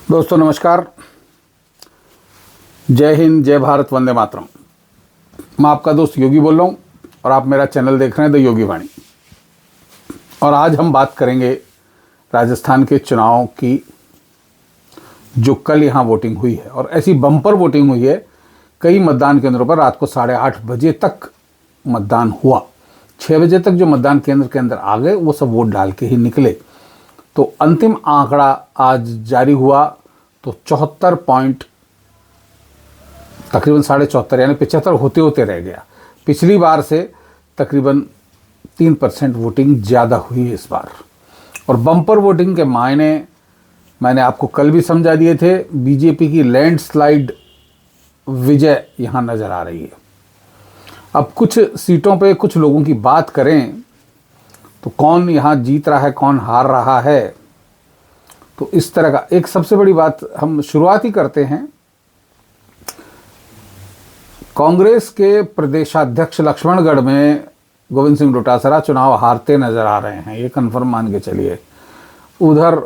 दोस्तों नमस्कार। जय हिंद, जय भारत, वंदे मातरम। मैं आपका दोस्त योगी बोल रहा हूँ और आप मेरा चैनल देख रहे हैं द योगी वाणी। और आज हम बात करेंगे राजस्थान के चुनाव की, जो कल यहाँ वोटिंग हुई है। और ऐसी बम्पर वोटिंग हुई है, कई मतदान केंद्रों पर रात को 8:30 बजे तक मतदान हुआ। 6 बजे तक जो मतदान केंद्र के अंदर आ गए वो सब वोट डाल के ही निकले। तो अंतिम आंकड़ा आज जारी हुआ तो 74 पॉइंट, तकरीबन 74.5 यानी 75 होते होते रह गया। पिछली बार से तकरीबन 3% वोटिंग ज़्यादा हुई इस बार। और बम्पर वोटिंग के मायने मैंने आपको कल भी समझा दिए थे। बीजेपी की लैंडस्लाइड विजय यहाँ नज़र आ रही है। अब कुछ सीटों पे कुछ लोगों की बात करें तो कौन यहाँ जीत रहा है, कौन हार रहा है, तो इस तरह का एक सबसे बड़ी बात हम शुरुआत ही करते हैं। कांग्रेस के प्रदेशाध्यक्ष लक्ष्मणगढ़ में गोविंद सिंह डोटासरा चुनाव हारते नजर आ रहे हैं, ये कन्फर्म मान के चलिए। उधर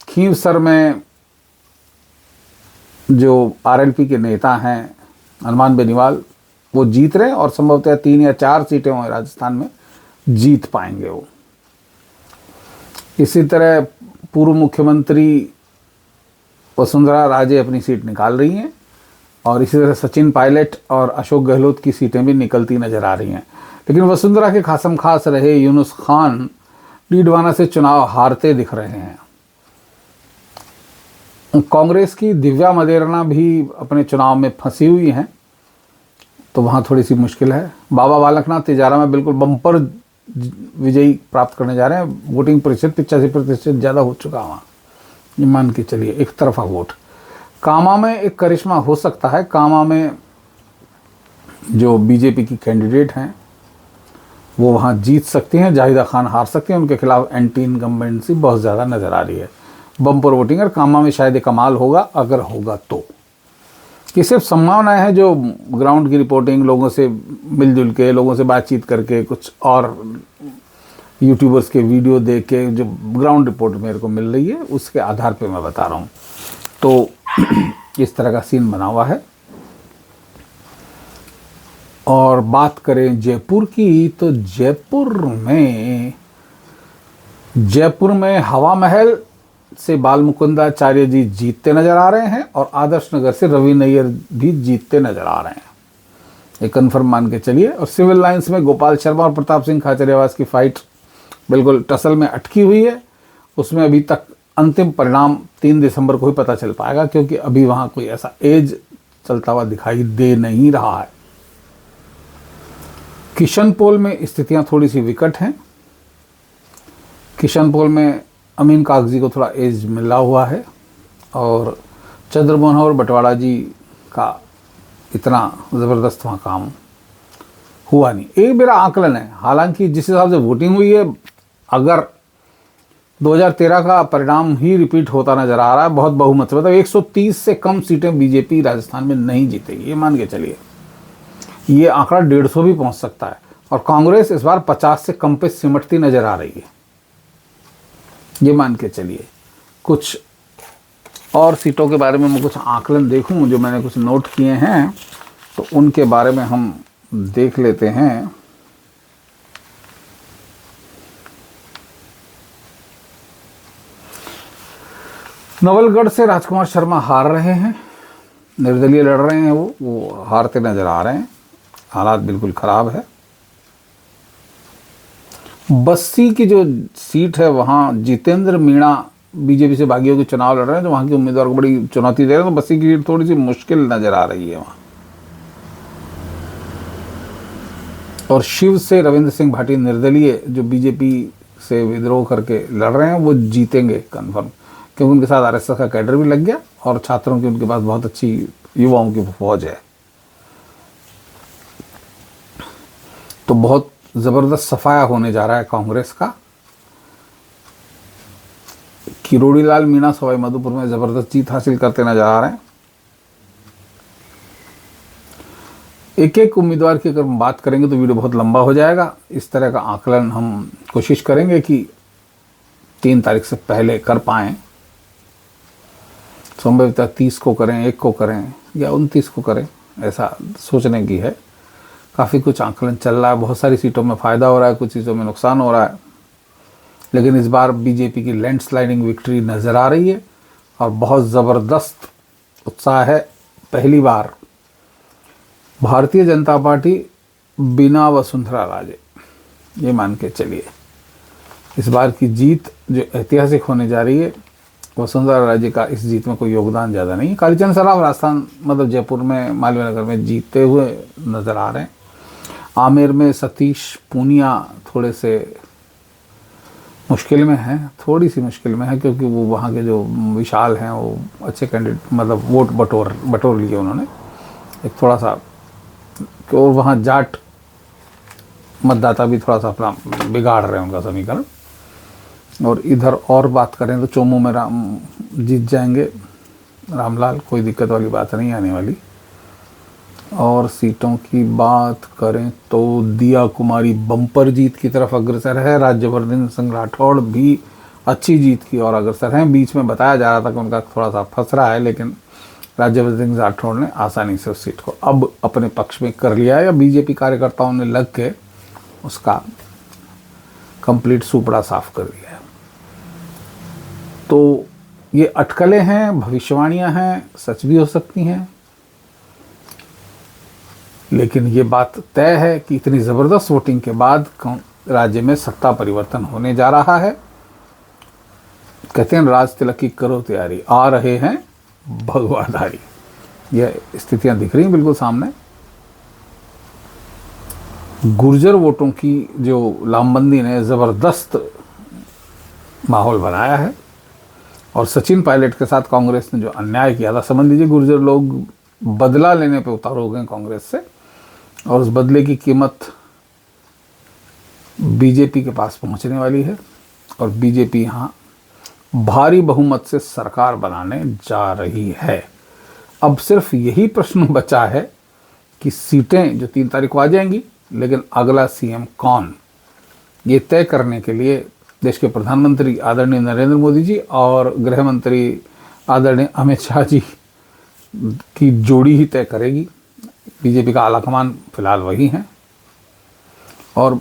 खींवसर में जो आरएलपी के नेता हैं हनुमान बेनीवाल, वो जीत रहे हैं और संभवतः 3 या 4 सीटें हों राजस्थान में जीत पाएंगे वो। इसी तरह पूर्व मुख्यमंत्री वसुंधरा राजे अपनी सीट निकाल रही हैं और इसी तरह सचिन पायलट और अशोक गहलोत की सीटें भी निकलती नजर आ रही हैं। लेकिन वसुंधरा के खासम खास रहे यूनुस खान डीडवाना से चुनाव हारते दिख रहे हैं। कांग्रेस की दिव्या मदेरणा भी अपने चुनाव में फंसी हुई हैं, तो वहाँ थोड़ी सी मुश्किल है। बाबा बालकनाथ तिजारा में बिल्कुल बम्पर विजयी प्राप्त करने जा रहे हैं। वोटिंग प्रतिशत 85% ज़्यादा हो चुका वहाँ, ये मान के चलिए एक तरफा वोट। कामा में एक करिश्मा हो सकता है। कामा में जो बीजेपी की कैंडिडेट हैं वो वहाँ जीत सकती हैं, जाहिदा खान हार सकती हैं। उनके खिलाफ एंटी इनकम्बेंसी बहुत ज़्यादा नज़र आ रही है। बम्पर वोटिंग और कामा में शायद कमाल होगा, अगर होगा तो। ये सिर्फ संभावनाएं हैं, जो ग्राउंड की रिपोर्टिंग, लोगों से मिलजुल के, लोगों से बातचीत करके, कुछ और यूट्यूबर्स के वीडियो देख के जो ग्राउंड रिपोर्ट मेरे को मिल रही है उसके आधार पे मैं बता रहा हूँ। तो इस तरह का सीन बना हुआ है। और बात करें जयपुर की, तो जयपुर में हवा महल से बाल मुकुंदाचार्य जी जीतते नजर आ रहे हैं और आदर्श नगर से रवि नैयर भी जीतते नजर आ रहे हैं, ये कन्फर्म मान के चलिए। और सिविल लाइंस में गोपाल शर्मा और प्रताप सिंह खाचरियावास की फाइट बिल्कुल टसल में अटकी हुई है। उसमें अभी तक अंतिम परिणाम 3 दिसंबर को ही पता चल पाएगा, क्योंकि अभी वहां कोई ऐसा एज चलता हुआ दिखाई दे नहीं रहा है। किशनपोल में स्थितियां थोड़ी सी विकट हैं। किशनपोल में अमीन कागजी को थोड़ा एज मिला हुआ है और चंद्रमोहन और बटवाड़ा जी का इतना ज़बरदस्त वहाँ काम हुआ नहीं। एक मेरा आकलन है, हालांकि जिस हिसाब से वोटिंग हुई है, अगर 2013 का परिणाम ही रिपीट होता नज़र आ रहा है, बहुत बहुमत से, मतलब 130 से कम सीटें बीजेपी राजस्थान में नहीं जीतेगी, ये मान के चलिए। ये आंकड़ा 150 भी पहुँच सकता है। और कांग्रेस इस बार 50 से कम पे सिमटती नज़र आ रही है, ये मान के चलिए। कुछ और सीटों के बारे में मैं कुछ आकलन देखूं जो मैंने कुछ नोट किए हैं, तो उनके बारे में हम देख लेते हैं। नवलगढ़ से राजकुमार शर्मा हार रहे हैं, निर्दलीय लड़ रहे हैं, वो हारते नजर आ रहे हैं। हालात बिल्कुल खराब है। बस्सी की जो सीट है वहाँ जितेंद्र मीणा बीजेपी से बागी होकर चुनाव लड़ रहे हैं, तो वहाँ के उम्मीदवार को बड़ी चुनौती दे रहे हैं। तो बस्सी की सीट थोड़ी सी मुश्किल नजर आ रही है वहाँ। और शिव से रविंद्र सिंह भाटी निर्दलीय जो बीजेपी से विद्रोह करके लड़ रहे हैं, वो जीतेंगे कन्फर्म, क्योंकि उनके साथ आरएसएस का कैडर भी लग गया और छात्रों की उनके पास बहुत अच्छी युवाओं की फौज है। तो बहुत ज़बरदस्त सफाया होने जा रहा है कांग्रेस का। किरोड़ीलाल मीणा सवाई माधोपुर में ज़बरदस्त जीत हासिल करते नजर आ रहे हैं। एक एक उम्मीदवार की अगर हम बात करेंगे तो वीडियो बहुत लंबा हो जाएगा। इस तरह का आकलन हम कोशिश करेंगे कि 3 तारीख से पहले कर पाएं। संभवतः 30 को करें, 1 को करें या 29 को करें, ऐसा सोचने की है। काफ़ी कुछ आंकलन चल रहा है, बहुत सारी सीटों में फ़ायदा हो रहा है, कुछ चीज़ों में नुकसान हो रहा है, लेकिन इस बार बीजेपी की लैंडस्लाइडिंग विक्ट्री नज़र आ रही है और बहुत ज़बरदस्त उत्साह है। पहली बार भारतीय जनता पार्टी बिना वसुंधरा राजे, ये मान के चलिए इस बार की जीत जो ऐतिहासिक होने जा रही है, वसुंधरा राजे का इस जीत में कोई योगदान ज़्यादा नहीं है। कालीचंद सराफ राजस्थान मतलब जयपुर में, मालवीय नगर में जीतते हुए नज़र आ रहे हैं। आमेर में सतीश पूनिया थोड़े से मुश्किल में हैं, थोड़ी सी मुश्किल में है, क्योंकि वो वहाँ के जो विशाल हैं वो अच्छे कैंडिडेट मतलब वोट बटोर लिए उन्होंने, एक थोड़ा सा, और वहाँ जाट मतदाता भी थोड़ा सा अपना बिगाड़ रहे हैं उनका समीकरण। और इधर और बात करें तो चोमू में राम जीत जाएंगे, रामलाल, कोई दिक्कत वाली बात नहीं आने वाली। और सीटों की बात करें तो दिया कुमारी बम्पर जीत की तरफ अग्रसर है, राज्यवर्धन सिंह राठौड़ भी अच्छी जीत की ओर अग्रसर हैं। बीच में बताया जा रहा था कि उनका थोड़ा सा फंस रहा है, लेकिन राज्यवर्धन सिंह राठौड़ ने आसानी से उस सीट को अब अपने पक्ष में कर लिया है, या बीजेपी कार्यकर्ताओं ने लग के उसका कंप्लीट सुपड़ा साफ कर दिया है। तो ये अटकलें हैं, भविष्यवाणियां हैं, सच भी हो सकती हैं, लेकिन ये बात तय है कि इतनी ज़बरदस्त वोटिंग के बाद राज्य में सत्ता परिवर्तन होने जा रहा है। कहते हैं राज तिलक की करो तैयारी, आ रहे हैं भगवाधारी। यह स्थितियां दिख रही हैं बिल्कुल सामने। गुर्जर वोटों की जो लामबंदी ने ज़बरदस्त माहौल बनाया है, और सचिन पायलट के साथ कांग्रेस ने जो अन्याय किया था, समझ लीजिए गुर्जर लोग बदला लेने पे उतार हो गए कांग्रेस से, और उस बदले की कीमत बीजेपी के पास पहुंचने वाली है। और बीजेपी यहाँ भारी बहुमत से सरकार बनाने जा रही है। अब सिर्फ यही प्रश्न बचा है कि सीटें जो 3 तारीख को आ जाएंगी, लेकिन अगला सीएम कौन, ये तय करने के लिए देश के प्रधानमंत्री आदरणीय नरेंद्र मोदी जी और गृह मंत्री आदरणीय अमित शाह जी की जोड़ी ही तय करेगी। बीजेपी का आलाकमान फिलहाल वही है, और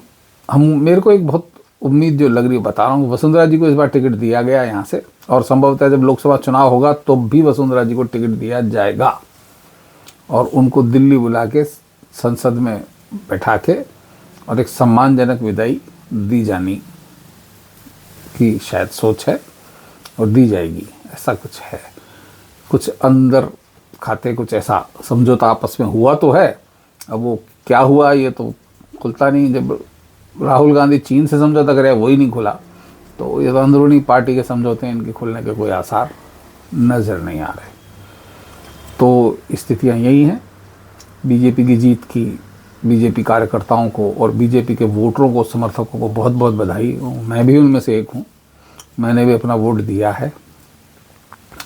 मेरे को एक बहुत उम्मीद जो लग रही है, बता रहा हूँ, वसुंधरा जी को इस बार टिकट दिया गया यहाँ से, और संभवतः जब लोकसभा चुनाव होगा तो भी वसुंधरा जी को टिकट दिया जाएगा, और उनको दिल्ली बुला के संसद में बैठा के और एक सम्मानजनक विदाई दी जानी की शायद सोच है, और दी जाएगी, ऐसा कुछ है। कुछ अंदर खाते कुछ ऐसा समझौता आपस में हुआ तो है, अब वो क्या हुआ ये तो खुलता नहीं। जब राहुल गांधी चीन से समझौता करे वही नहीं खुला, तो ये तो अंदरूनी पार्टी के समझौते हैं, इनके खुलने के कोई आसार नज़र नहीं आ रहे। तो स्थितियाँ यही हैं। बीजेपी की जीत की बीजेपी कार्यकर्ताओं को और बीजेपी के वोटरों को, समर्थकों को बहुत बहुत बधाई। मैं भी उनमें से एक हूँ, मैंने भी अपना वोट दिया है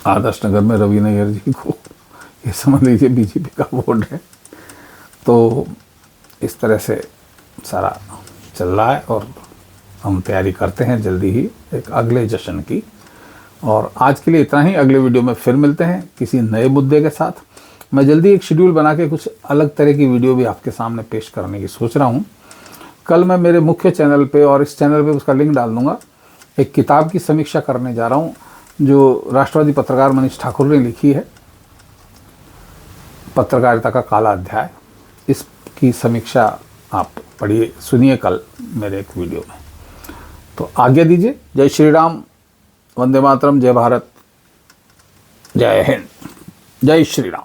आदर्श नगर में रवि नैयर जी को, ये समझ लीजिए बीजेपी का वोट है। तो इस तरह से सारा चल रहा है, और हम तैयारी करते हैं जल्दी ही एक अगले जश्न की। और आज के लिए इतना ही, अगले वीडियो में फिर मिलते हैं किसी नए मुद्दे के साथ। मैं जल्दी एक शेड्यूल बना के कुछ अलग तरह की वीडियो भी आपके सामने पेश करने की सोच रहा हूँ। कल मैं मेरे मुख्य चैनल पे और इस चैनल पे उसका लिंक डाल दूँगा, एक किताब की समीक्षा करने जा रहा हूँ जो राष्ट्रवादी पत्रकार मनीष ठाकुर ने लिखी है, पत्रकारिता का काला अध्याय। इसकी समीक्षा आप पढ़िए, सुनिए कल मेरे एक वीडियो में। तो आज्ञा दीजिए। जय श्री राम, वंदे मातरम, जय भारत, जय हिंद, जय श्री राम।